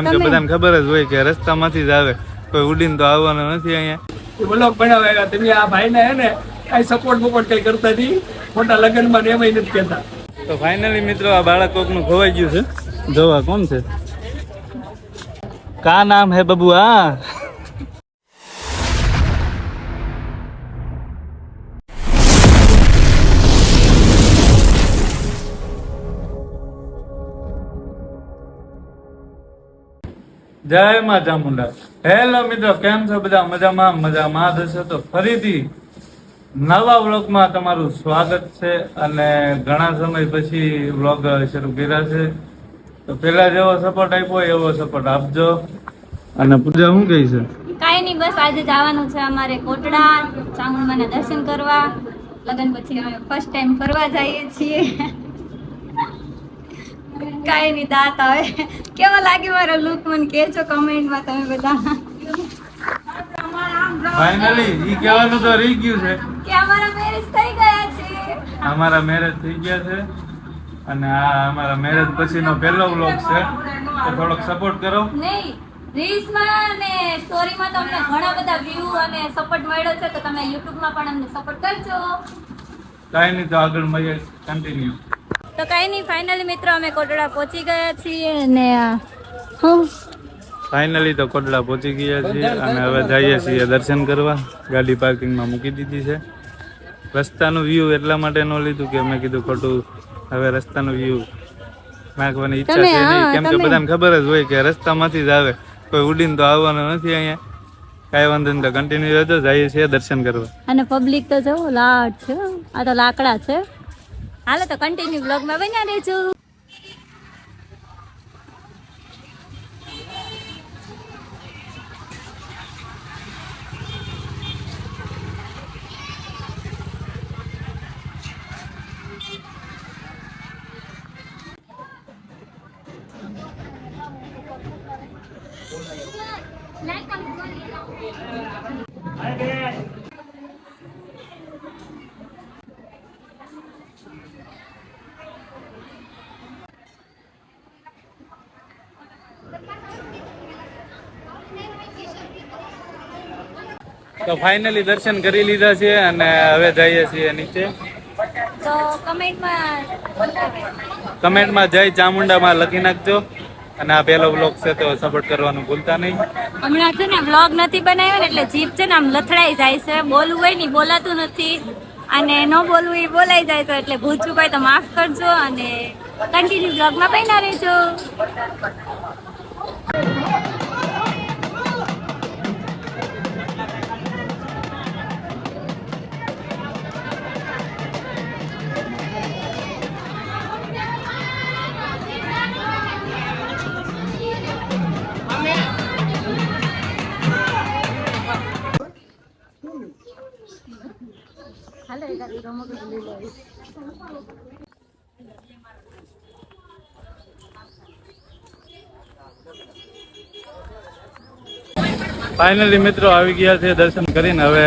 કેમ કે બધાને ખબર જ હોય કે રસ્તામાંથી જ આવે, કોઈ ઉડીને તો આવવાનો નથી અહીંયા. વ્લોગ બનાવેલા તમે આ ભાઈને હે ને કઈ સપોર્ટ બપોર્ટ કઈ કરતા નથી, મોટા લગ્નમાં ને એમાં નથી કહેતા. તો ફાઇનલી મિત્રો આ બાળક કોકનું ખોવાઈ ગયું છે. જોવા કોણ છે? કા નામ હે બબુઆ? જય માં ચામુંડા. હેલો મિત્રો, કેમ છો બધા? મજામાં હશો તો ફરીથી નવા વ્લોગમાં તમારું સ્વાગત છે. અને ઘણા સમય પછી વ્લોગ શરૂ કર્યા છે, તો પેલા જેવો સપોર્ટ આપ્યો એવો સપોર્ટ આપજો. અને પૂજા શું કહી છે? કાંઈ નહીં, બસ આજે જવાનું છે અમારે કોટડા ચામુંડાના દર્શન કરવા. લગ્ન પછી અમે ફર્સ્ટ ટાઈમ ફરવા જઈએ છીએ. કાંઈ નહીં, દાંત આવે. કેવો લાગે મારો લુક મને કહેજો કમેન્ટમાં તમે બધા. ફાઇનલી ઈ કહેવાનું તો રહી ગયું છે કે અમારા મેરેજ થઈ ગયા છે. અમારા મેરેજ થઈ ગયા છે અને આ અમારા મેરેજ પછીનો પહેલો વ્લોગ છે, તો થોડોક સપોર્ટ કરો. નહીં, રીલ્સમાં અને સ્ટોરીમાં તો અમને ઘણા બધા વ્યૂ અને સપોર્ટ મળ્યો છે, તો તમે યુટ્યુબમાં પણ અમને સપોર્ટ કરજો. કાંઈ નહીં, તો આગળ મળીએ, કન્ટિન્યુ. તો કાંઈ નહીં, ફાઇનલી મિત્રો અમે કોટડા પહોંચી ગયા છીએ અને હું ફાઇનલી તો કોટડા પહોંચી ગયા છીએ અને હવે જઈએ છીએ દર્શન કરવા. ગાડી પાર્કિંગમાં મૂકી દીધી છે. રસ્તાનું વ્યૂ એટલા માટે ન લીધું કે મેં કીધું ખોટું હવે રસ્તાનું વ્યૂ નાખવાની ઈચ્છા છે નહીં, કેમ કે બધાને ખબર જ હોય કે રસ્તામાંથી જ આવે, કોઈ ઉડીને તો આવવાનો નથી અહીંયા. કાંઈ વાંધો નહીં, તો કન્ટિન્યુ રહેજો, જઈએ છીએ દર્શન કરવા. અને પબ્લિક તો જવો લાટ છે, આ તો લાકડા છે. હાલો તો કન્ટિન્યુ બ્લોગમાં બન્યા રહેજો. તો ફાઇનલી દર્શન કરી લીધા છે અને હવે જઈએ છીએ નીચે. તો કમેન્ટમાં જય ચામુંડામાં લખી નાખજો. અને આ પહેલો વ્લોગ છે તો સપોર્ટ કરવાનું ભૂલતા નહીં. હમણાં છે ને વ્લોગ નથી બનાવ્યો ને એટલે જીભ છે ને આમ લથડાઈ જાય છે. બોલવું હોય ને બોલાતું નથી અને ન બોલવું એ બોલાઈ જાય છે, એટલે ભૂલચું હોય તો માફ કરજો અને કન્ટિન્યુ વ્લોગમાં બન્યા રહેજો. ફાઇનલી મિત્રો આવી ગયા છે દર્શન કરીને. હવે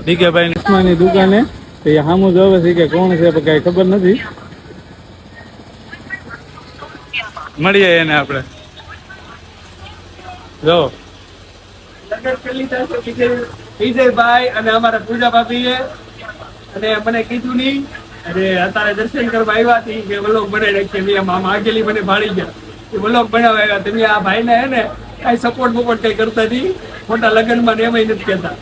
ડીકેભાઈ નિસ્માની દુકાને તો એ સામું જોવે છે કે કોણ છે કઈ ખબર નથી. મળીએ એને આપણે. જો વિજયભાઈ અને અમારા પૂજા ભાભી અને મને કીધું નહીં, અરે અત્યારે દર્શન કરવા આવ્યા હતી કે વ્લોગ બનાવી રાખીએ. આમ આગેલી મને ભાળી ગયા કે વ્લોગ બનાવ્યા. તમે આ ભાઈને હે ને કઈ સપોર્ટ બપોર્ટ કઈ કરતા નથી, મોટા લગ્નમાં ને એમાં નથી કહેતા.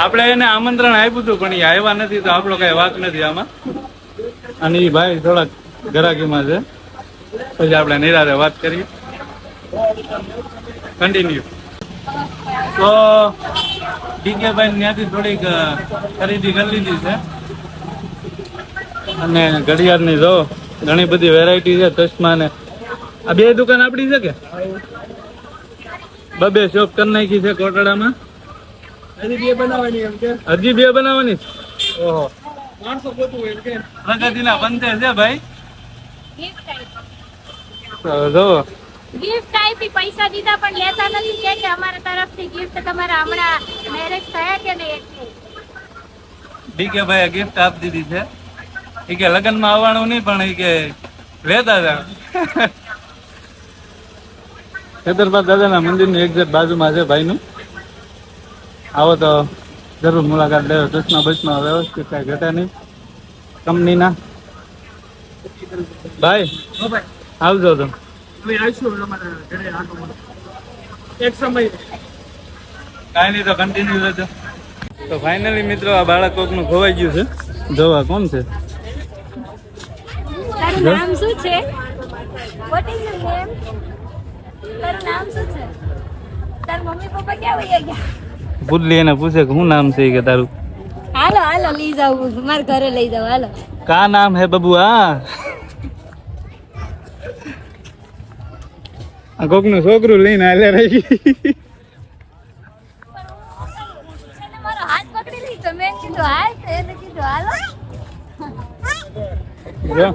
આપણે એને આમંત્રણ આપ્યું હતું પણ એ આવ્યા નથી, તો આપણો કઈ વાંક નથી આમાં. અને એ ભાઈ થોડાક ગરાકીમાં છે, પછી આપણે નિરાતે વાત કરીએ. કન્ટિન્યુ. તો ડીકેભાઈ ત્યાંથી થોડીક ખરીદી કરી લીધી છે અને ઘડિયાળની જો ઘણી બધી વેરાયટી છે. ચશ્મા ને આ બે દુકાન આપણી છે કે બબે શોપ કરી નાખી છે કોટડામાં. હજી બે બનાવવાની એમ કે હજી બે બનાવવાની. ઓહો, માણસો પોતું એમ કે પ્રગતિના બંધે છે ભાઈ. જો ગિફ્ટ આપી, પૈસા દીધા પણ લેતા નથી કે અમારા તરફથી ગિફ્ટ તમારા હમણાં મેરેજ થયા કે નહીં. ડીકે ભાઈ ગિફ્ટ આપી દીધી છે એ કે લગ્નમાં આવવાનું નહીં પણ એ કે લેતા હતા. ખેતરપાલ દાદાના મંદિરની એક્ઝેક્ટ બાજુમાં છે ભાઈનું. આવો તો જરૂર મુલાકાત લેવો. ચશ્મા બચમાં વ્યવસ્થિત કાંઈ ઘટે નહીં કંપનીના. ભાઈ હો ભાઈ આવજો તમે. અમે આવીશું તમારા ઘરે આટો મારવા. એક સમય કાંઈ નહીં તો કન્ટિન્યુ રહેજો. તો ફાઇનલી મિત્રો આ બાળક કોકનું ખોવાઈ ગયું છે. જોવા કોણ છે? તારું નામ શું છે? What is your name? તારું નામ શું છે? તાર મમ્મી પપ્પા ક્યાં વયા ગયા? પુડલી એને પૂછે કે શું નામ છે કે તારું? હાલો હાલો લઈ જાવ, મારા ઘરે લઈ જાવ હાલો. કા નામ હે બબુઆ? આ કોકનું છોકરું લઈને હાલે રહી ગઈ. એને મારો હાથ પકડી લીધો, મેં કીધું હાલ, એને કીધું હાલો. જો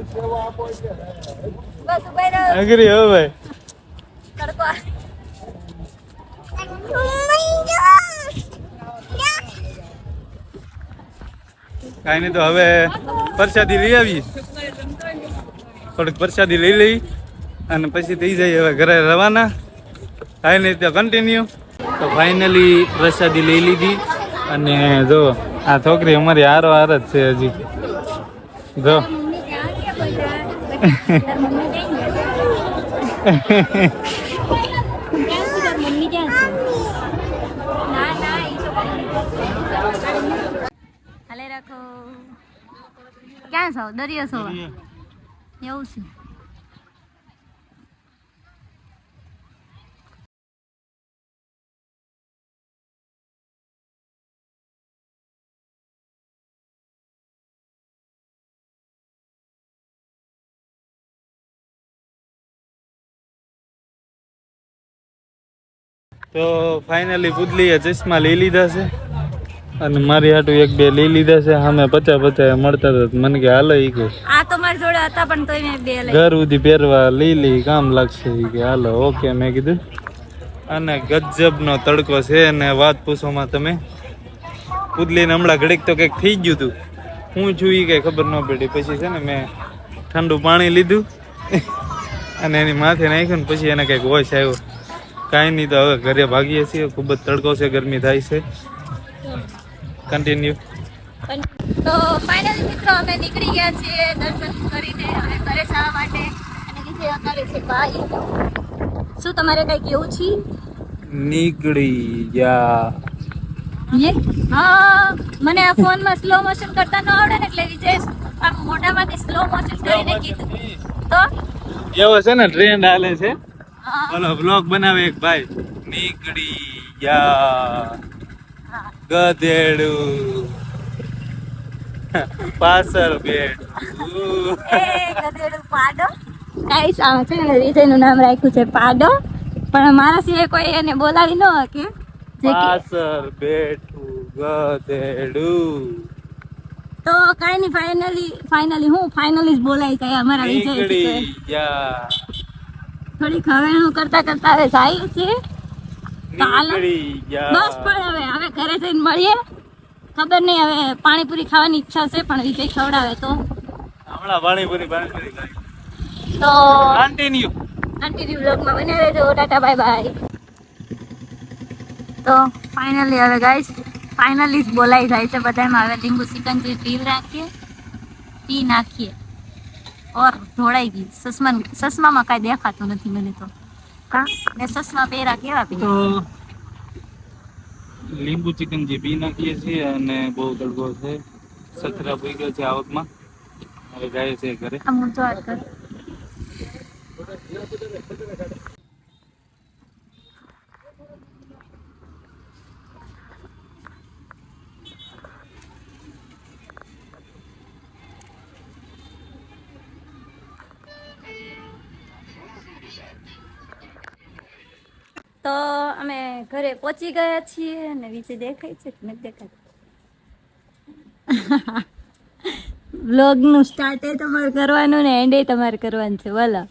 બસ ઉભા રહો. અઘરી હો ભાઈ. તડકો આ- કાંઈ નહીં તો હવે પ્રસાદી લઈ આવીએ. થોડીક પ્રસાદી લઈ લઈ અને પછી થઈ જાય હવે ઘરે રવાના. કાંઈ નહીં તો કન્ટિન્યુ. તો ફાઇનલી પ્રસાદી લઈ લીધી અને જો આ છોકરી અમારી હારો હાર જ છે હજી. જો મમ્મી ક્યાં ગયા બધા? તાર મમ્મી ક્યાં ગયા? ક્યાં છે તાર મમ્મી ક્યાં છે? ના ના ઈ તો હાલે રાખો. ક્યાં છો? દરિયો છો? એવું છે. તો ફાઇનલી પુડલીએ ચશ્મા લઈ લીધા છે અને મારી હાટું એક બે લઈ લીધા છે. સામે 50-50 મળતા હતા. મને કે હાલો ઈ કે આ તો મારી જોડે હતા પણ તોય મેં બે લઈ. ઘર સુધી પહેરવા લઈ કામ લાગશે ઈ કે હાલો ઓકે મેં કીધું. અને ગજબનો તડકો છે અને વાત પૂછોમાં તમે. પુડલીને હમણાં ઘડીક તો કંઈક થઈ ગયું હતું. હું છું એ કંઈ ખબર ન પડી. પછી છે ને મેં ઠંડુ પાણી લીધું અને એની માથે નાખ્યું ને પછી એને કંઈક હોશ આવ્યો. કાંઈ નહીં તો હવે ઘરે ભાગીએ છીએ. ખૂબ જ તડકો છે, ગરમી થાય છે. કન્ટિન્યુ. તો ફાઇનલી મિત્રો અમે નીકળી ગયા છીએ દર્શન કરીને હવે ઘરે જવા માટે. અને નીચે અમારે છે ભાઈ. શું તમારે કઈ કેવું છે? નીકળી ગયા. હા મને આ ફોનમાં સ્લો મોશન કરતા ન આવડે ને એટલે વિજય આમ મોઢામાંથી સ્લો મોશન કરીને કીધું તો એવો છે ને ટ્રેન્ડ હાલે છે. હા, બોલો બ્લોગ બનાવે એક ભાઈ. નીકળી ગયા હા. ગધેડું પાછળ બેઠું. એ ગધેડું પાડો. ગાઈસ આ છે ને વિજયનું નામ રાખ્યું છે પાડો, પણ મારા સિવાય કોઈ એને બોલાવી ન શકે. જે કે પાછળ બેઠું ગધેડું. તો કાઈ નહીં ફાઇનલી હું ફાઇનલી જ બોલાઈ જાય અમારા વિજય નીકળી ગયા. થોડીક હવેણું કરતા કરતા હવે જાય છે. તો હાલો. નીકળી ગયા. બસ પણ હવે ઘરે જઈને મળીએ. ખબર નહીં હવે પાણીપુરી ખાવાની ઈચ્છા છે પણ વિજય ખવડાવે તો હમણાં પાણીપુરી ખાઈ. તો કન્ટિન્યુ વ્લોગમાં બને રહેજો. Tata bye bye. તો ફાઇનલી હવે ગાઈસ ફાઇનલી જ બોલાઈ જાય છે બધામાં. હવે લીંબુ સિકંજી પી નાખીએ. ઓર ઢોળાઈ ગઈ. સસમામાં કાંઈ દેખાતું નથી મને તો. હા ને સસમા પહેરા કેવા પી. તો લીંબુ ચિકન જે પી નાખીએ છીએ અને બહુ તડકો છે. સથરા પી ગયો છે આવકમાં. હવે જાય છે ઘરે. આમ ઊંચો હાથ કર. તો અમે ઘરે પહોંચી ગયા છીએ અને વિજય દેખાય છે કે નથી દેખાતું? વ્લોગનું સ્ટાર્ટ એ તમારે કરવાનું ને એન્ડ એ તમારે કરવાનું છે. બોલો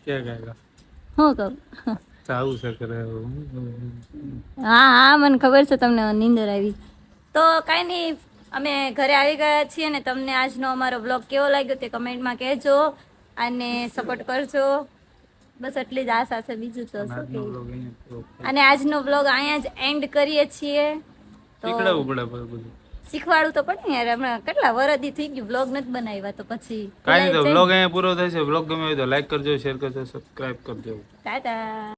ક્યાં ગયા? હું કહું? ચાવું છે કરે. હા મને ખબર છે તમને નીંદર આવી. તો કાંઈ નહીં અમે ઘરે આવી ગયા છીએ અને તમને આજનો અમારો બ્લોગ કેવો લાગ્યો તે કમેન્ટમાં કહેજો અને સપોર્ટ કરજો. બસ એટલી જ આશા છે, બીજું તો શું આજનો કહેવું. vlog અહીંયા પૂરો કરીએ. અને આજનો બ્લોગ અહીંયા જ એન્ડ કરીએ છીએ. તો શીખડાવવું પડે બધું. શીખવાડું તો પડે ને યાર, હમણાં કેટલા વરદી થઈ ગયું બ્લોગ નથી બનાવ્યા તો પછી કાંઈ નહીં, તો બ્લોગ અહીંયા પૂરો થાય છે. બ્લોગ ગમે હોય તો લાઈક કરજો, શેર કરજો, સબસ્ક્રાઇબ કરજો. ટાટા.